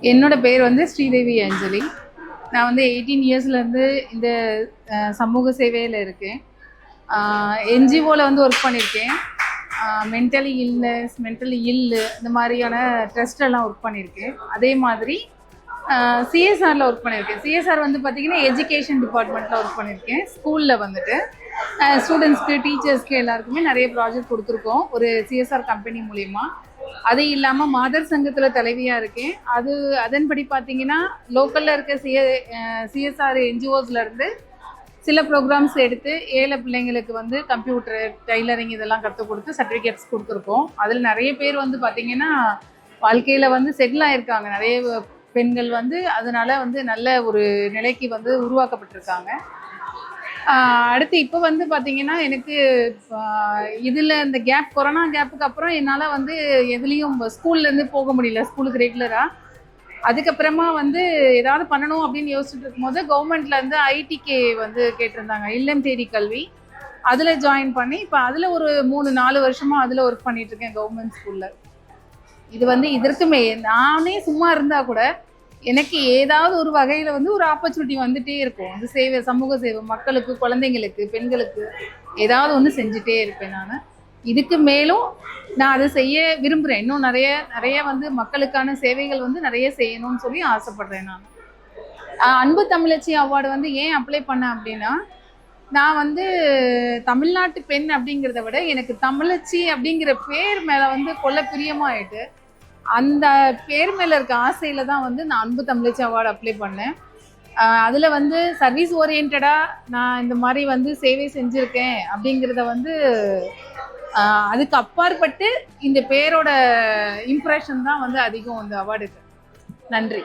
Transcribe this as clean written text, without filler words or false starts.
என்னோட பேர் வந்து ஸ்ரீதேவி அஞ்சலி. நான் வந்து 18 இயர்ஸ்லேருந்து இந்த சமூக சேவையில் இருக்கேன். என்ஜிஓவில் வந்து ஒர்க் பண்ணியிருக்கேன். மென்டலி இல்லு இந்த மாதிரியான ட்ரஸ்டெல்லாம் ஒர்க் பண்ணியிருக்கேன். அதே மாதிரி சிஎஸ்ஆரில் ஒர்க் பண்ணியிருக்கேன். சிஎஸ்ஆர் வந்து பார்த்திங்கன்னா எஜுகேஷன் டிபார்ட்மெண்ட்டில் ஒர்க் பண்ணியிருக்கேன். ஸ்கூலில் வந்துட்டு ஸ்டூடெண்ட்ஸ்க்கு, டீச்சர்ஸ்க்கு எல்லாருக்குமே நிறைய ப்ராஜெக்ட் கொடுத்துருக்கோம் ஒரு சிஎஸ்ஆர் கம்பெனி மூலிமா. அது இல்லாமல் மாதர் சங்கத்தில் தலைவியாக இருக்கேன். அதன்படி பார்த்தீங்கன்னா லோக்கலில் இருக்க சிஎஸ்ஆர் என்ஜிஓஸ்லேருந்து சில ப்ரோக்ராம்ஸ் எடுத்து ஏழை பிள்ளைங்களுக்கு வந்து கம்ப்யூட்டர், டைலரிங் இதெல்லாம் கற்றுக் கொடுத்து சர்டிஃபிகேட்ஸ் கொடுத்துருக்கோம். அதில் நிறைய பேர் வந்து பார்த்திங்கன்னா வாழ்க்கையில் வந்து செட்டில் ஆகிருக்காங்க. நிறைய பெண்கள் வந்து அதனால் வந்து நல்ல ஒரு நிலைக்கு வந்து உருவாக்கப்பட்டிருக்காங்க. அடுத்து இப்போ வந்து பார்த்திங்கன்னா எனக்கு இதில் இந்த கொரோனா கேப்புக்கு அப்புறம் என்னால் வந்து எதுலேயும் ஸ்கூல்லேருந்து போக முடியல, ஸ்கூலுக்கு ரெகுலராக. அதுக்கப்புறமா வந்து ஏதாவது பண்ணணும் அப்படின்னு யோசிச்சுட்டு இருக்கும்போது கவர்மெண்ட்லேருந்து ஐடிகே வந்து கேட்டிருந்தாங்க, இல்லம் தேடி கல்வி. அதில் ஜாயின் பண்ணி இப்போ அதில் ஒரு 3-4 வருஷமாக அதில் ஒர்க் பண்ணிகிட்ருக்கேன் கவர்மெண்ட் ஸ்கூலில். இது வந்து இதற்குமே நானே சும்மா இருந்தால் கூட எனக்கு ஏதாவது ஒரு வகையில் வந்து ஒரு ஆப்பர்ச்சுனிட்டி வந்துகிட்டே இருக்கும். அந்த சேவை, சமூக சேவை, மக்களுக்கு, குழந்தைங்களுக்கு, பெண்களுக்கு ஏதாவது ஒன்று செஞ்சுட்டே இருப்பேன் நான். இதுக்கு மேலும் நான் அதை செய்ய விரும்புகிறேன். இன்னும் நிறைய வந்து மக்களுக்கான சேவைகள் வந்து நிறைய செய்யணும்னு சொல்லி ஆசைப்படுறேன் நான். அன்பு தமிழச்சி அவார்டு வந்து ஏன் அப்ளை பண்ணேன் அப்படின்னா, நான் வந்து தமிழ்நாட்டு பெண் அப்படிங்கிறத விட எனக்கு தமிழச்சி அப்படிங்கிற பேர் மேலே வந்து கொள்ள பிரியமாயிட்டு அந்த பேர் மேலே இருக்க ஆசையில் தான் வந்து நான் அன்பு தமிழச்சி அவார்டு அப்ளை பண்ணேன். அதில் வந்து சர்வீஸ் ஓரியன்டாக நான் இந்த மாதிரி வந்து சேவை செஞ்சுருக்கேன் அப்படிங்கிறத வந்து அதுக்கு அப்பாற்பட்டு இந்த பேரோட இம்ப்ரெஷன் தான் வந்து அதிகம் இந்த அவார்டுக்கு. நன்றி.